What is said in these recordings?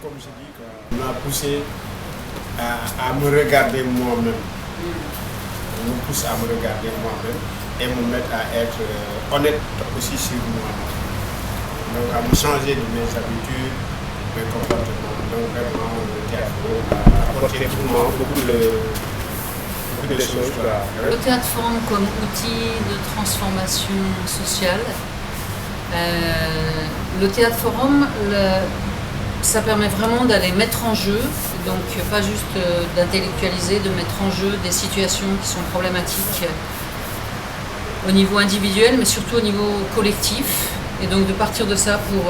comme je dis, on m'a poussé à me regarder moi-même. On me pousse à me regarder moi-même et me mettre à être honnête aussi sur moi-même. Donc à me changer de mes habitudes, mes comportements. Donc vraiment, le théâtre a apporté pour moi beaucoup de choses. Le théâtre forum comme outil de transformation sociale. Le théâtre forum, ça permet vraiment d'aller mettre en jeu, donc pas juste d'intellectualiser, de mettre en jeu des situations qui sont problématiques au niveau individuel, mais surtout au niveau collectif, et donc de partir de ça pour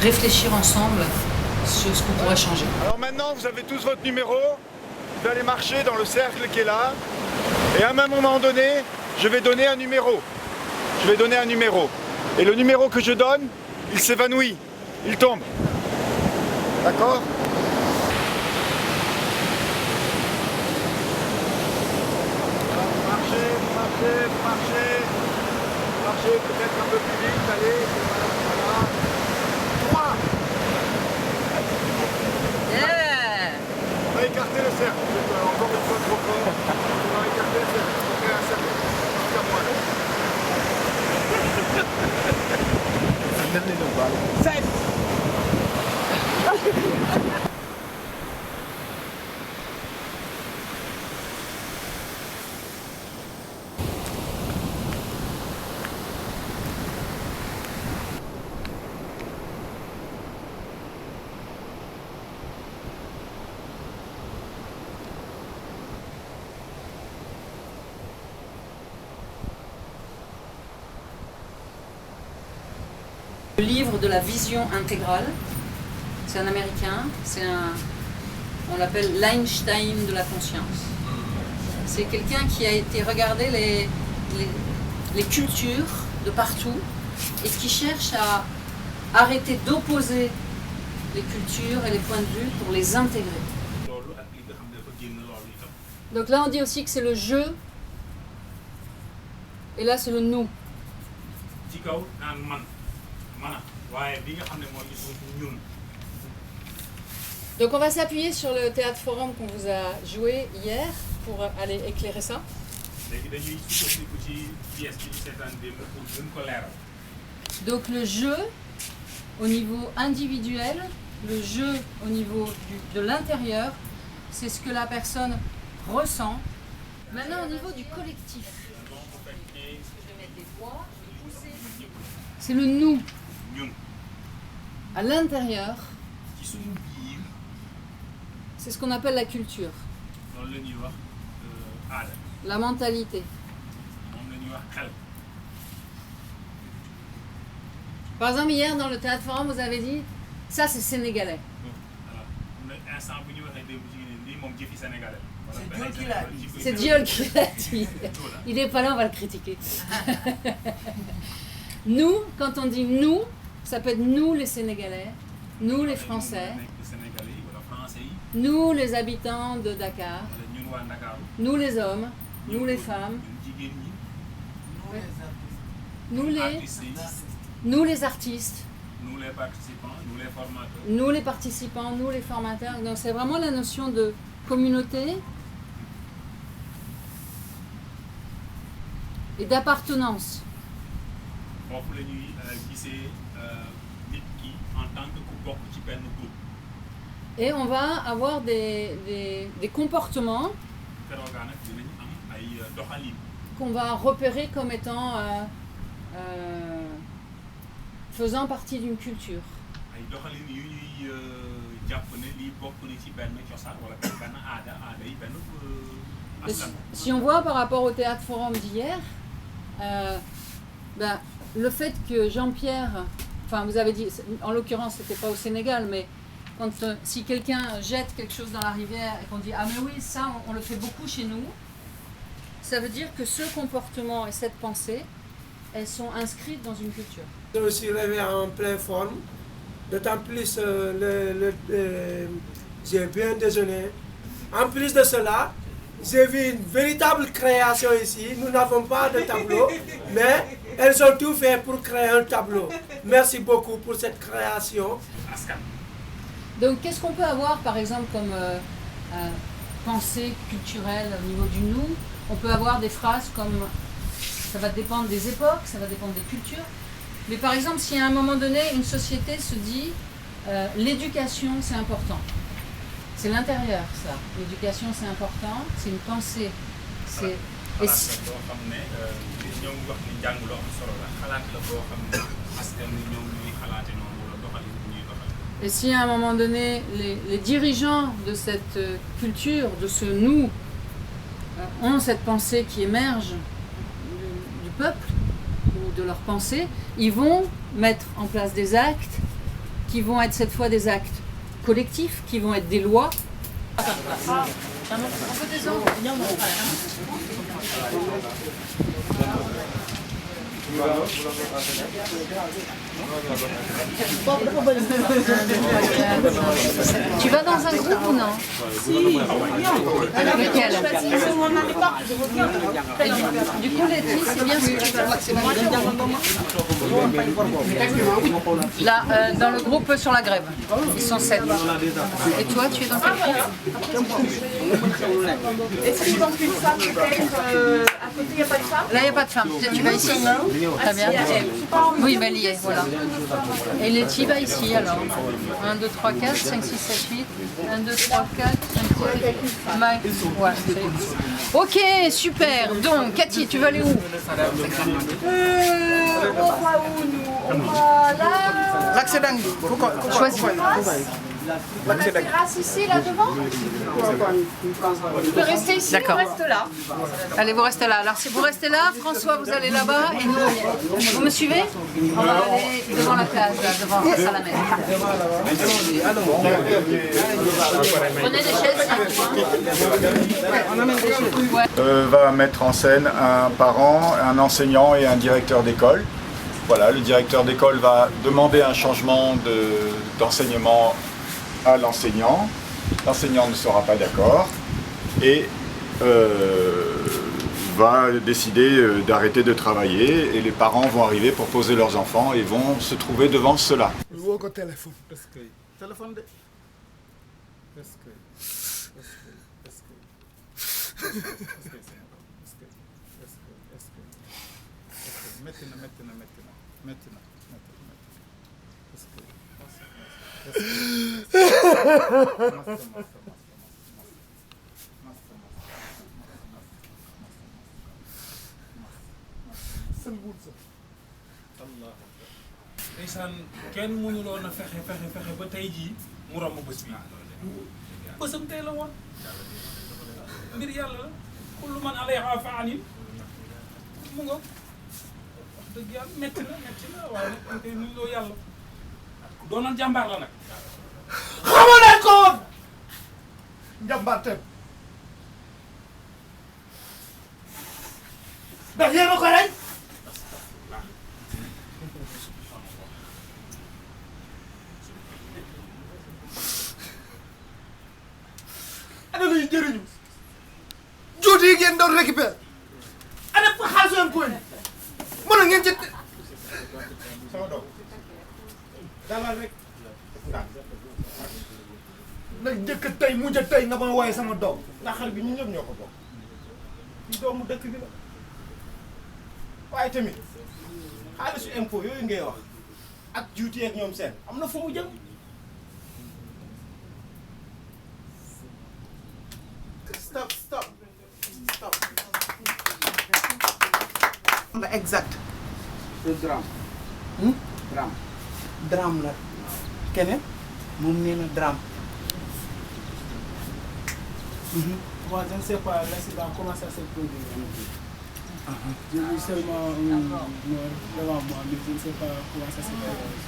réfléchir ensemble sur ce qu'on pourrait changer. Alors maintenant, vous avez tous votre numéro, vous allez marcher dans le cercle qui est là, et à un moment donné, je vais donner un numéro. Et le numéro que je donne, il s'évanouit, il tombe. D'accord ? Marchez peut-être un peu plus vite, allez, voilà. 3. Yeah. On va écarter le cercle, encore une fois trop fort. On va écarter le cercle, on va faire un cercle. Jusqu'à moi. 7. Le livre de la vision intégrale, c'est un américain, on l'appelle l'Einstein de la conscience. C'est quelqu'un qui a été regarder les cultures de partout et qui cherche à arrêter d'opposer les cultures et les points de vue pour les intégrer. Donc là on dit aussi que c'est le je et là c'est le nous. Donc on va s'appuyer sur le théâtre forum qu'on vous a joué hier pour aller éclairer ça. Donc le jeu au niveau individuel, le jeu au niveau de l'intérieur, c'est ce que la personne ressent. Maintenant au niveau du collectif, c'est le nous. À l'intérieur, c'est ce qu'on appelle la culture, la mentalité. Par exemple, hier dans le théâtre forum, vous avez dit ça c'est sénégalais. C'est Dieu qui l'a dit. Il n'est pas là, on va le critiquer. Nous, quand on dit nous, ça peut être nous les Sénégalais, nous les Français, nous les habitants de Dakar, nous les hommes, nous les femmes, nous les artistes, nous les participants, nous les formateurs. Donc c'est vraiment la notion de communauté et d'appartenance. Et on va avoir des comportements qu'on va repérer comme étant faisant partie d'une culture. Si on voit par rapport au théâtre forum d'hier, le fait que Jean-Pierre, enfin vous avez dit, en l'occurrence c'était pas au Sénégal, mais si quelqu'un jette quelque chose dans la rivière et qu'on dit ah mais oui ça on le fait beaucoup chez nous, ça veut dire que ce comportement et cette pensée, elles sont inscrites dans une culture. Je me suis réveillé en pleine forme, d'autant plus j'ai bien déjeuné. En plus de cela, j'ai vu une véritable création ici. Nous n'avons pas de tableau, mais elles ont tout fait pour créer un tableau. Merci beaucoup pour cette création. Donc qu'est-ce qu'on peut avoir par exemple comme pensée culturelle au niveau du nous? On peut avoir des phrases comme ça va dépendre des époques, ça va dépendre des cultures. Mais par exemple, si à un moment donné, une société se dit l'éducation c'est important, c'est l'intérieur ça. L'éducation c'est important, c'est une pensée. C'est et si à un moment donné, les dirigeants de cette culture, de ce nous, ont cette pensée qui émerge du peuple ou de leur pensée, ils vont mettre en place des actes qui vont être cette fois des actes collectifs, qui vont être des lois. Tu vas dans un groupe ou non? Lequel? Du coup, Letty, c'est bien ce que tu fais. Là, dans le groupe sur la grève. Ils sont 7. Et toi, tu es dans quel groupe? Est-ce qu'ils ont une femme peut-être à côté, il n'y a pas de femme? Là, il n'y a pas de femme. Tu vas ici? Très bien. Oui, mais lié, voilà. Et Letty va ici alors. 1, 2, 3, 4, 5, 6, 7, 8. 1, 2, 3, 4, 5, 6, 7. Ouais, ok, super. Donc, Cathy, tu vas aller où? On va où nous? On va là. L'accident. Choisis. La terrasse ici, là devant? Tu peux rester ici, on reste là. Allez, vous restez là. Alors, si vous restez là, François, vous allez là-bas et nous, vous me suivez? On va aller devant la case, là, devant la salle à main. Prenez des chaises, Va mettre en scène un parent, un enseignant et un directeur d'école. Voilà, le directeur d'école va demander un changement d'enseignement à l'enseignant. L'enseignant ne sera pas d'accord et va décider d'arrêter de travailler et les parents vont arriver pour poser leurs enfants et vont se trouver devant cela. ndeysaan kenn mënuloon a fexe ba tey jii mu romb bés bi bésam tey la woon mbir yàlla la kullu man alayha faanin mu nga wax dëgg yàlla metti na waaye nag dañ koy nuyoo yàlla doonoon jàmbaar la nag xamoo leen ko woon njàmbaarteem ndax yéen a ko rey ana luy jëriñu juuti yi ngeen doon récupérer ana xaalis leen koy mën a ngeen ci sama doom dalal rek nag njëkk tey mujj tey nga ma wooye sama doom ndax xar bi ñun ñëpp ñoo ko bokk ci doomu dëkk bi la waaye tamit xaalisu impôt yooyu ngay wax ak juuti ak ñoom seen am na fu mu jëm stop la exact le drame. Drame. drame la keneen moom nee na drame. Moi, je ne sais pas l'accident, comment ça s'est produit. J'ai vu seulement un mort devant moi, mais je ne sais pas comment ça s'est produit.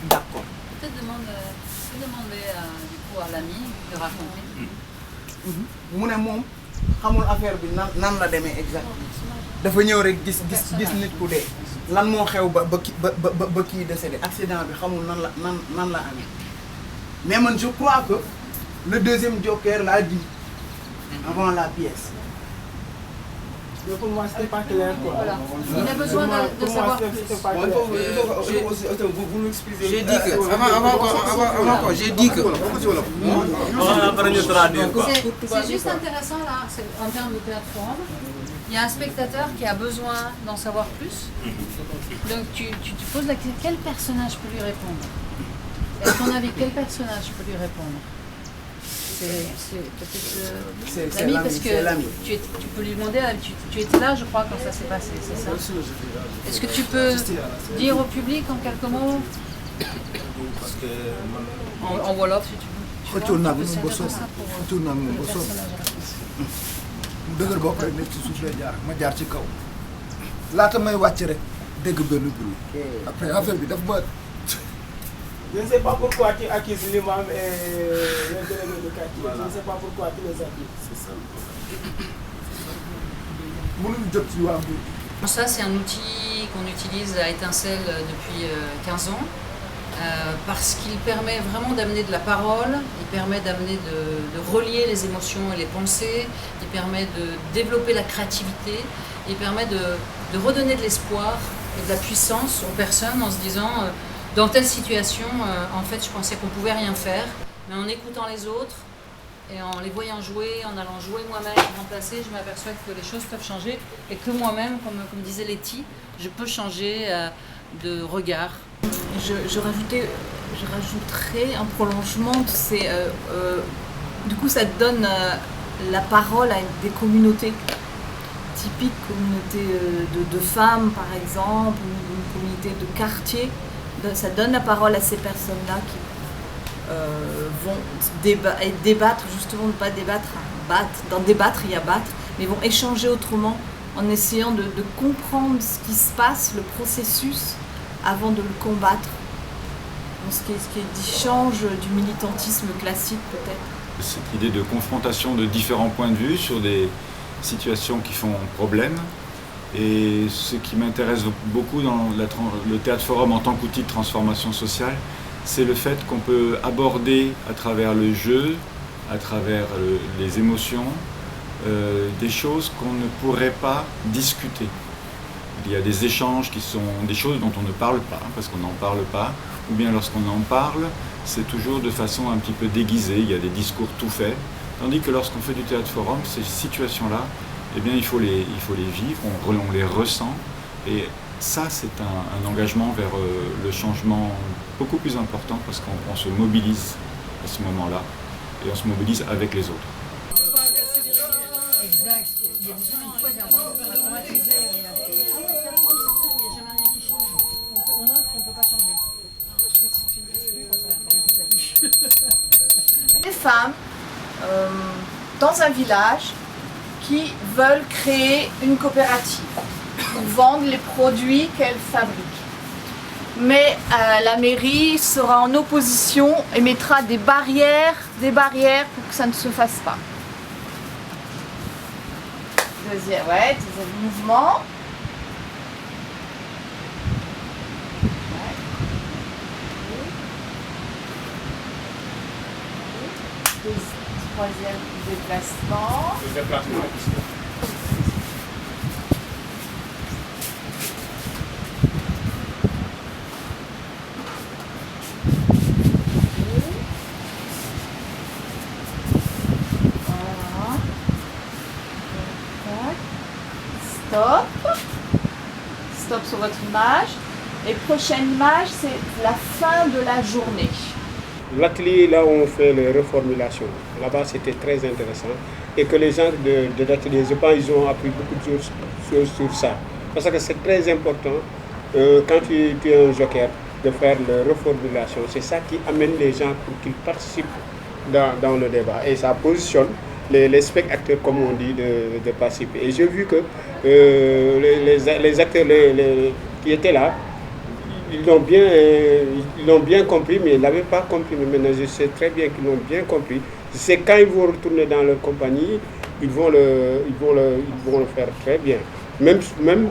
D'accord. Peut-être demander du coup à l'ami de raconter. mu ne moom xamul affaire bi nan la demee exact dafa ñëw rek gis nit ku dee lan moo xew ba kii décédé accident bi xamul nan la amee mais man je crois que le deuxième joker l'a dit avant la pièce Mais pour moi, c'était pas clair, quoi. Voilà. Il a besoin de savoir plus. C'était pas Bon, clair. vous m'excusez. J'ai dit que avant quoi, j'ai dit que C'est juste intéressant là, en termes de plateforme. Il y a un spectateur qui a besoin d'en savoir plus. Donc tu poses la question, quel personnage peut lui répondre? Et à ton avis, quel personnage peut lui répondre? C'est peut-être c'est l'ami, l'ami, parce que c'est l'ami. tu peux lui demander, tu étais là je crois quand ça s'est passé, c'est ça? Est-ce que tu peux dire au public en quelques mots? En Wolof si tu veux. Tu vois, tu peux servir ça pour le personnage à la fin. mu dëgër bopp rek nekk ci suuf lay jaar ma jaar ci kaw laata may wàcc rek dégg benn bruit après affaire bi daf ma Je ne sais pas pourquoi tu accuses l'imam et le délégué de quartier. Je ne sais pas pourquoi tu les accuses. C'est ça. mënuñ jot ci waa Mbour. Ça, c'est un outil qu'on utilise à Étincelle depuis 15 ans parce qu'il permet vraiment d'amener de la parole, il permet d'amener de relier les émotions et les pensées, il permet de développer la créativité, il permet de redonner de l'espoir et de la puissance aux personnes en se disant dans telle situation, en fait, je pensais qu'on pouvait rien faire, mais en écoutant les autres et en les voyant jouer, en allant jouer moi-même, remplacer, je m'aperçois que les choses peuvent changer et que moi-même, comme disait Letty, je peux changer de regard. Je rajouterais un prolongement de ces... du coup, ça donne la parole à des communautés typiques, communautés de femmes par exemple, une communauté de quartier. Ça donne la parole à ces personnes-là qui vont débattre, justement, ne pas débattre, battre. Dans débattre, il y a battre, mais vont échanger autrement en essayant de comprendre ce qui se passe, le processus, avant de le combattre. Donc, ce qui change du militantisme classique peut-être. Cette idée de confrontation de différents points de vue sur des situations qui font problème. Et ce qui m'intéresse beaucoup dans le Théâtre Forum en tant qu'outil de transformation sociale, c'est le fait qu'on peut aborder à travers le jeu, à travers les émotions, des choses qu'on ne pourrait pas discuter. Il y a des échanges qui sont des choses dont on ne parle pas, parce qu'on n'en parle pas, ou bien lorsqu'on en parle, c'est toujours de façon un petit peu déguisée, il y a des discours tout faits, tandis que lorsqu'on fait du Théâtre Forum, ces situations-là, eh bien, il faut les vivre, on les ressent, et ça, c'est un engagement vers le changement beaucoup plus important, parce qu'on se mobilise à ce moment-là, et on se mobilise avec les autres. Exact. Il y a des gens, une fois, j'ai informatisé, il n'y a jamais rien qui change. On montre qu'on ne peut pas changer. Des femmes dans un village qui veulent créer une coopérative pour vendre les produits qu'elles fabriquent. Mais la mairie sera en opposition et mettra des barrières pour que ça ne se fasse pas. Deuxième mouvement. Troisième déplacement. Voilà. Stop. Stop sur votre image. Et prochaine image, c'est la fin de la journée. L'atelier là où on fait les reformulations, là-bas c'était très intéressant et que les gens de l'atelier, je pense ils ont appris beaucoup de choses sur ça. Parce que c'est très important quand tu es un joker de faire la reformulation. C'est ça qui amène les gens pour qu'ils participent dans le débat et ça positionne les spectateurs, comme on dit, de participer. Et j'ai vu que les acteurs qui étaient là, ils l'ont bien compris, mais ils ne l'avaient pas compris. Mais maintenant, je sais très bien qu'ils l'ont bien compris. C'est quand ils vont retourner dans leur compagnie, ils vont le faire très bien. Même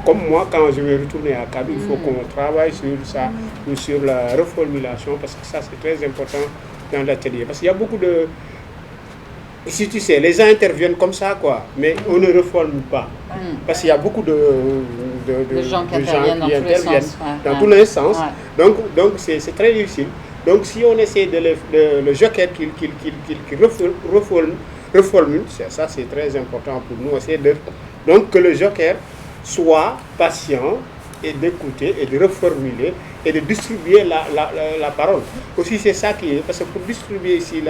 comme moi, quand je vais retourner à Kaby, il faut qu'on travaille sur ça, ou sur la reformulation, parce que ça, c'est très important dans l'atelier. Parce qu'il y a beaucoup Si tu sais, les gens interviennent comme ça, quoi, mais on ne reforme pas. Parce qu'il y a beaucoup de gens qui interviennent dans tous les sens. Dans tous les sens. Donc c'est très difficile. Donc si on essaie de le joker qu'il reformule, ça c'est très important pour nous aussi. Donc que le joker soit patient et d'écouter et de reformuler et de distribuer la parole. Aussi c'est ça qui est, parce que pour distribuer ici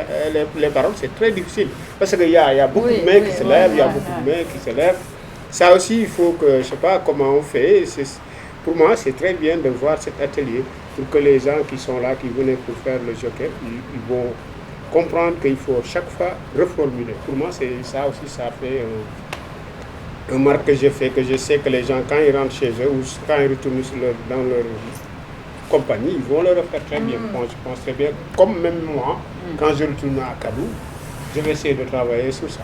les paroles c'est très difficile. Parce qu'il y a beaucoup de mains qui se lèvent, il y a beaucoup de mains qui se lèvent. Ça aussi il faut que, je ne sais pas comment on fait, pour moi c'est très bien de voir cet atelier pour que les gens qui sont là, qui venaient pour faire le joker, ils vont comprendre qu'il faut chaque fois reformuler. Pour moi c'est ça aussi, ça fait un marque que j'ai fait, que je sais que les gens, quand ils rentrent chez eux ou quand ils retournent dans leur compagnie, ils vont le refaire très bien. Bon, je pense très bien. Comme même moi, quand je retourne à Kadou, je vais essayer de travailler sur ça.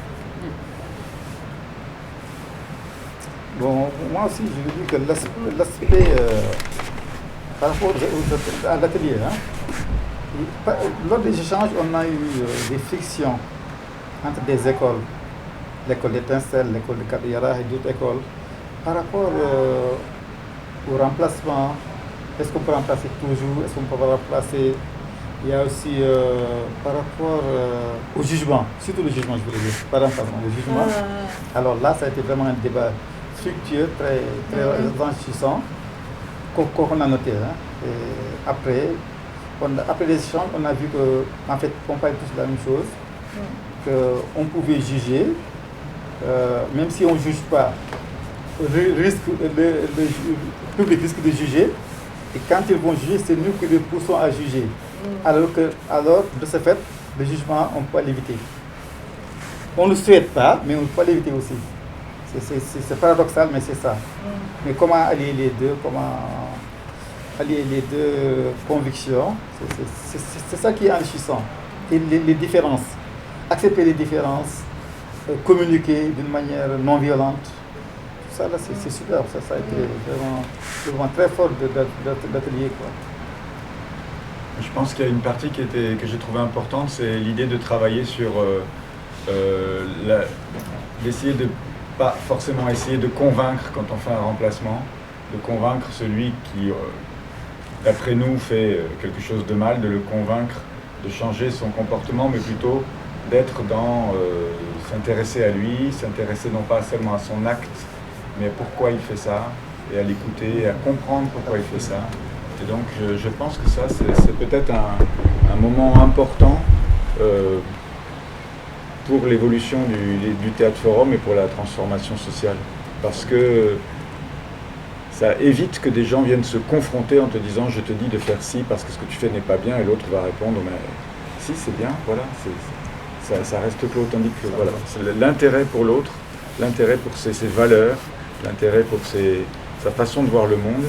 Bon, moi aussi, je veux dire que l'aspect par rapport à l'atelier, lors des échanges, on a eu des frictions entre des écoles. L'école d'Étincelle, l'école de Kabiyara et d'autres écoles, par rapport au remplacement, est-ce qu'on peut remplacer toujours, est-ce qu'on peut remplacer, il y a aussi par rapport au jugement, surtout le jugement je voulais dire, pas remplacement, le jugement. Alors là ça a été vraiment un débat fructueux, très enrichissant, qu'on a noté. Et après les échanges, on a vu que en fait on parlait tous de la même chose, qu'on pouvait juger. Même si on ne juge pas, le public risque de juger, et quand ils vont juger, c'est nous qui les poussons à juger. Alors, de ce fait, le jugement, on peut l'éviter. On ne le souhaite pas, mais on peut l'éviter aussi. C'est paradoxal, mais c'est ça. Mais comment allier les deux, convictions, c'est ça qui est enrichissant. Et les différences, accepter les différences, communiquer d'une manière non violente, tout ça là c'est super, ça a été vraiment très fort d'atelier, quoi. Je pense qu'il y a une partie que j'ai trouvée importante, c'est l'idée de travailler sur d'essayer de pas forcément essayer de convaincre quand on fait un remplacement, de convaincre celui qui d'après nous fait quelque chose de mal, de le convaincre de changer son comportement, mais plutôt d'être dans s'intéresser à lui, s'intéresser non pas seulement à son acte, mais pourquoi il fait ça, et à l'écouter, et à comprendre pourquoi il fait ça. Et donc je pense que ça, c'est peut-être un moment important pour l'évolution du Théâtre Forum et pour la transformation sociale. Parce que ça évite que des gens viennent se confronter en te disant « je te dis de faire ci parce que ce que tu fais n'est pas bien » et l'autre va répondre « mais si, c'est bien, voilà ». Ça reste clos, tandis que voilà, l'intérêt pour l'autre, l'intérêt pour ses valeurs, l'intérêt pour sa façon de voir le monde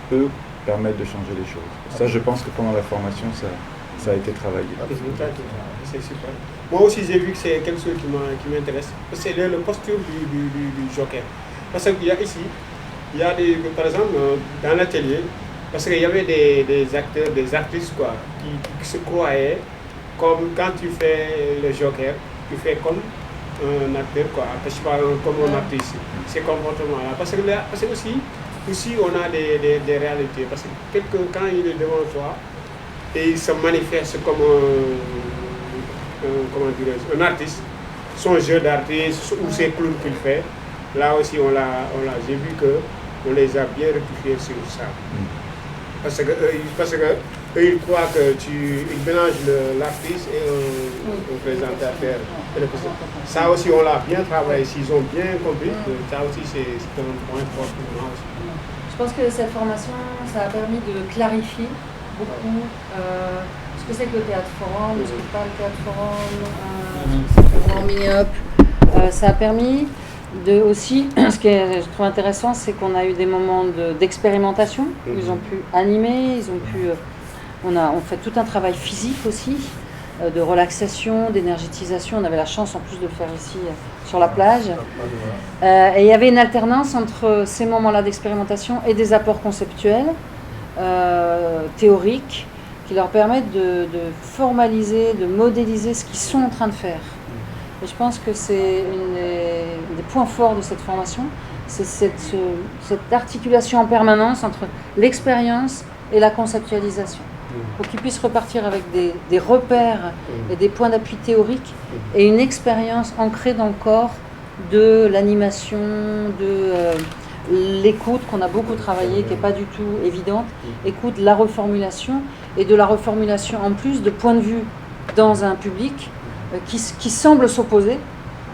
peut permettre de changer les choses. Ça, je pense que pendant la formation, ça a été travaillé. C'est super. Moi aussi, j'ai vu que c'est quelque chose qui m'intéresse. C'est le posture du joker. Parce qu'il y a ici, par exemple, dans l'atelier, parce qu'il y avait des acteurs, des actrices quoi, qui se croyaient comme quand tu fais le joker, tu fais comme un acteur, quoi, je sais pas, comme un artiste, ces comportements-là. Parce que aussi on a des réalités. Parce que quelqu'un, quand il est devant toi, et il se manifeste comme un artiste, son jeu d'artiste ou ses clowns qu'il fait, là aussi j'ai vu qu'on les a bien rectifiés sur ça. Parce que eux, ils croient que ils mélangent l'artiste et un présentateur. Ça aussi, on l'a bien travaillé. S'ils ont bien compris, ça aussi, c'est un point fort pour moi aussi. Je pense que cette formation, ça a permis de clarifier beaucoup ce que c'est que le Théâtre Forum, ce que parle le Théâtre Forum, ce que c'est Warming Up. Ça a permis de aussi, ce que je trouve intéressant, c'est qu'on a eu des moments d'expérimentation, où ils ont pu animer, on fait tout un travail physique aussi, de relaxation, d'énergétisation. On avait la chance en plus de le faire ici sur la plage. Et il y avait une alternance entre ces moments-là d'expérimentation et des apports conceptuels, théoriques, qui leur permettent de formaliser, de modéliser ce qu'ils sont en train de faire. Et je pense que c'est un des points forts de cette formation, c'est cette articulation en permanence entre l'expérience et la conceptualisation. Pour qu'ils puissent repartir avec des repères et des points d'appui théoriques et une expérience ancrée dans le corps de l'animation, de l'écoute qu'on a beaucoup travaillé, qui n'est pas du tout évidente, écoute, la reformulation et de la reformulation en plus de points de vue dans un public qui semble s'opposer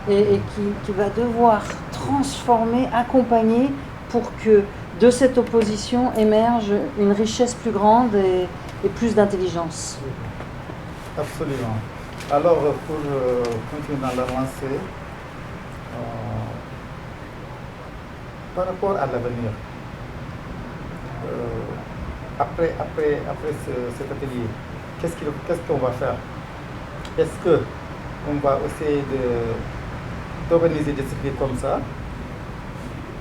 et qui va devoir transformer, accompagner pour que de cette opposition émerge une richesse plus grande et plus d'intelligence. Absolument. Alors, pour continuer dans la lancée, par rapport à l'avenir, après cet atelier, qu'est-ce qu'on va faire? Est-ce qu'on va essayer d'organiser des ateliers comme ça?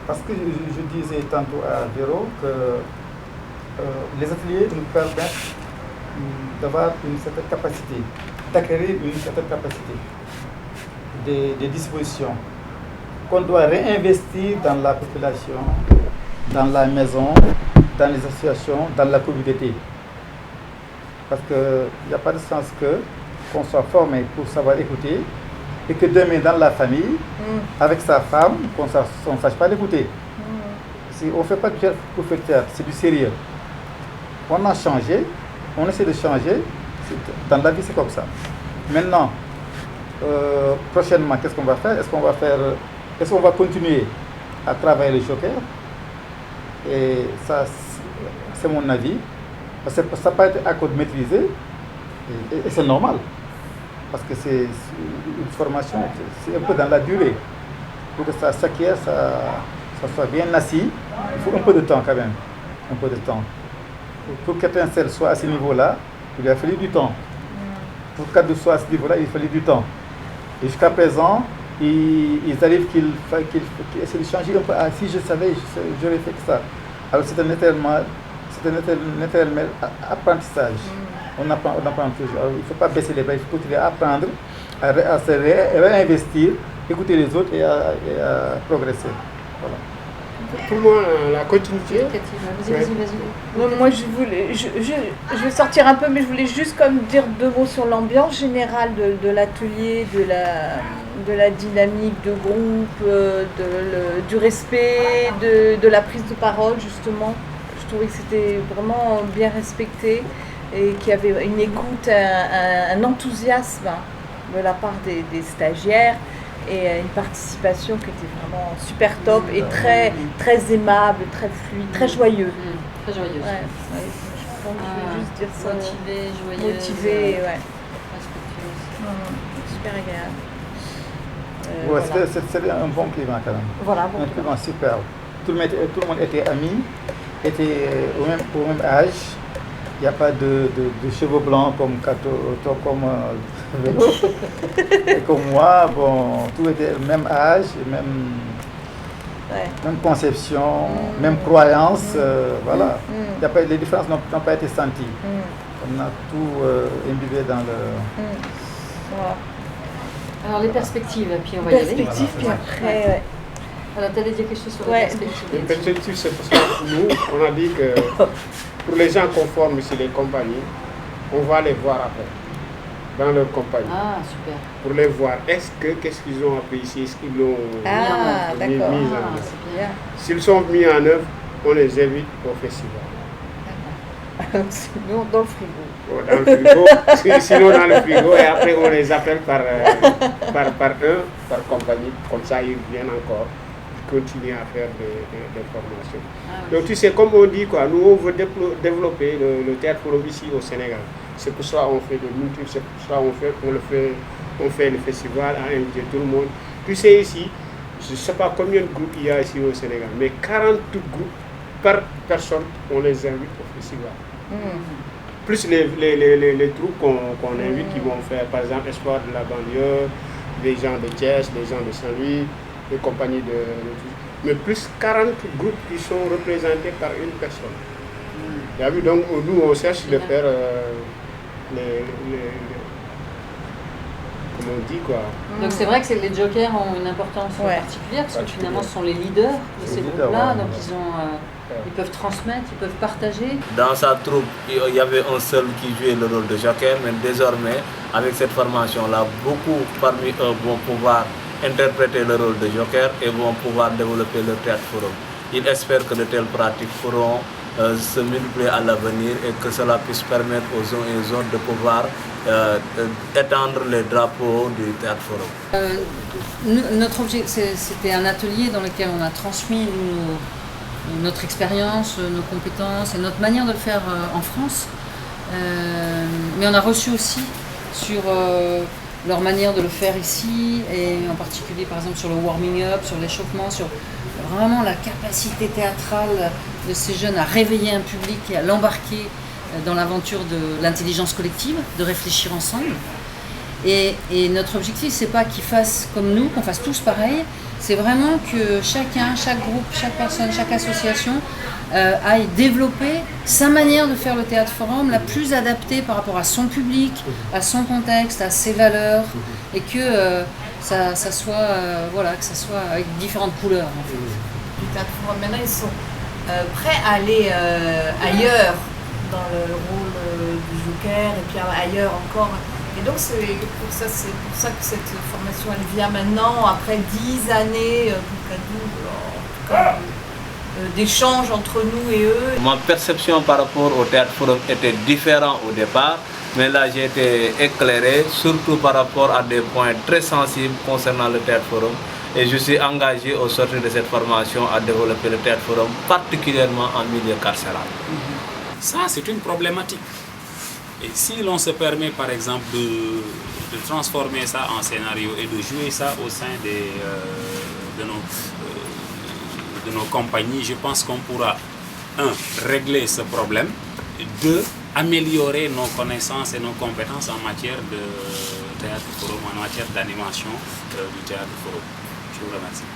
Parce que je disais tantôt à Véro que les ateliers nous permettent d'avoir une certaine capacité, d'acquérir une certaine capacité, des dispositions qu'on doit réinvestir dans la population, dans la maison, dans les associations, dans la communauté. Parce qu'il n'y a pas de sens qu'on soit formé pour savoir écouter et que demain dans la famille, avec sa femme, qu'on ne sache pas l'écouter. Si on ne fait pas du théâtre pour faire théâtre, c'est du sérieux. On a changé, on essaie de changer, dans la vie c'est comme ça. Maintenant, prochainement, qu'est-ce qu'on va faire? Est-ce qu'on va continuer à travailler le joker? Et ça, c'est mon avis. Parce que ça n'a pas été encore maîtrisé, et c'est normal. Parce que c'est une formation, c'est un peu dans la durée. Pour que ça s'acquiert, ça soit bien assis, il faut un peu de temps quand même. Un peu de temps. Pour qu'Étincelle soit à ce niveau-là, il a fallu du temps. Pour qu'Adou soit à ce niveau-là, il a fallu du temps. Et jusqu'à présent, ils arrivent qu'ils essaient de changer un peu. Ah, si je savais, j'aurais fait que ça. Alors c'est un éternel apprentissage. On apprend toujours. Alors, il ne faut pas baisser les bras, il faut continuer à apprendre, à se réinvestir, écouter les autres et à progresser. Voilà. Pour moi, la continuité. Non, moi, je vais sortir un peu, mais je voulais juste comme dire 2 mots sur l'ambiance générale de l'atelier, de la dynamique de groupe, du respect, de la prise de parole, justement. Je trouvais que c'était vraiment bien respecté et qu'il y avait une écoute, un enthousiasme de la part des stagiaires. Et une participation qui était vraiment super top et très aimable, très fluide, très joyeuse. Très joyeuse. Ouais, je pense que je vais juste dire ça. Motivée, joyeuse. Motivée, ouais. Respectueuse. Super agréable. Ouais, Voilà. c'était un bon climat quand même. Voilà, bon un climat super. Tout le monde était amis, était au même âge. Il n'y a pas de cheveux blancs comme Vélo. Et comme moi, bon, tout était le même âge, même conception, même croyance, voilà. Les différences n'ont pas été senties. On a tout imbibé dans le... Voilà. Alors les perspectives, puis on va y aller. Perspectives, puis après... Ouais. Alors tu allais dire quelque chose sur les perspectives. Les perspectives, c'est pour ça que nous, on a dit que pour les gens conformes ici, les compagnies, on va les voir après, dans leur compagnie. Ah, super. Pour les voir, qu'est-ce qu'ils ont appris ici, est-ce qu'ils l'ont mis en œuvre. S'ils sont mis en œuvre, on les invite au festival. Sinon, dans le frigo. Dans le frigo, sinon dans le frigo, et après on les appelle par compagnie, comme ça ils viennent encore continuer à faire des formations. Donc tu sais, comme on dit, quoi, nous on veut développer le théâtre forum ici au Sénégal. C'est pour ça qu'on fait des multiples, c'est pour ça on fait le festival, à inviter tout le monde. Tu sais ici, je ne sais pas combien de groupes il y a ici au Sénégal, mais 40 groupes par personne, on les invite au festival. Plus les troupes qu'on invite qui vont faire, par exemple, Espoir de la banlieue, les gens de Thiès, les gens de Saint-Louis, les compagnies mais plus 40 groupes qui sont représentés par une personne. Tu as vu, donc nous on cherche de faire comme on dit, quoi. Donc c'est vrai que les jokers ont une importance particulière parce que finalement ce sont les leaders de ces groupes-là, donc ils peuvent transmettre, ils peuvent partager. Dans sa troupe, il y avait un seul qui jouait le rôle de joker, mais désormais, avec cette formation-là, beaucoup parmi eux vont pouvoir interpréter le rôle de joker et vont pouvoir développer le théâtre forum. Ils espèrent que de telles pratiques pourront se multiplier à l'avenir et que cela puisse permettre aux uns et aux autres de pouvoir étendre les drapeaux du théâtre forum. Notre objectif, c'était un atelier dans lequel on a transmis notre expérience, nos compétences et notre manière de le faire en France. Mais on a reçu aussi sur leur manière de le faire ici, et en particulier par exemple sur le warming up, sur l'échauffement, sur vraiment la capacité théâtrale de ces jeunes à réveiller un public et à l'embarquer dans l'aventure de l'intelligence collective, de réfléchir ensemble. Et notre objectif, c'est pas qu'ils fassent comme nous, qu'on fasse tous pareil, c'est vraiment que chacun, chaque groupe, chaque personne, chaque association aille développer sa manière de faire le théâtre forum la plus adaptée par rapport à son public, à son contexte, à ses valeurs, et que ça soit avec différentes couleurs. En fait. Le théâtre forum, maintenant ils sont prêts à aller ailleurs dans le rôle du joker et puis ailleurs encore. Et donc c'est pour ça que cette formation elle vient maintenant, après 10 années d'échanges entre nous et eux. Ma perception par rapport au théâtre forum était différente au départ, mais là j'ai été éclairé, surtout par rapport à des points très sensibles concernant le théâtre forum. Et je suis engagé au sortir de cette formation à développer le théâtre forum, particulièrement en milieu carcéral. Ça, c'est une problématique. Et si l'on se permet, par exemple, de transformer ça en scénario et de jouer ça au sein de nos compagnies, je pense qu'on pourra, régler ce problème, améliorer nos connaissances et nos compétences en matière de théâtre forum, en matière d'animation du théâtre forum. Je vous remercie.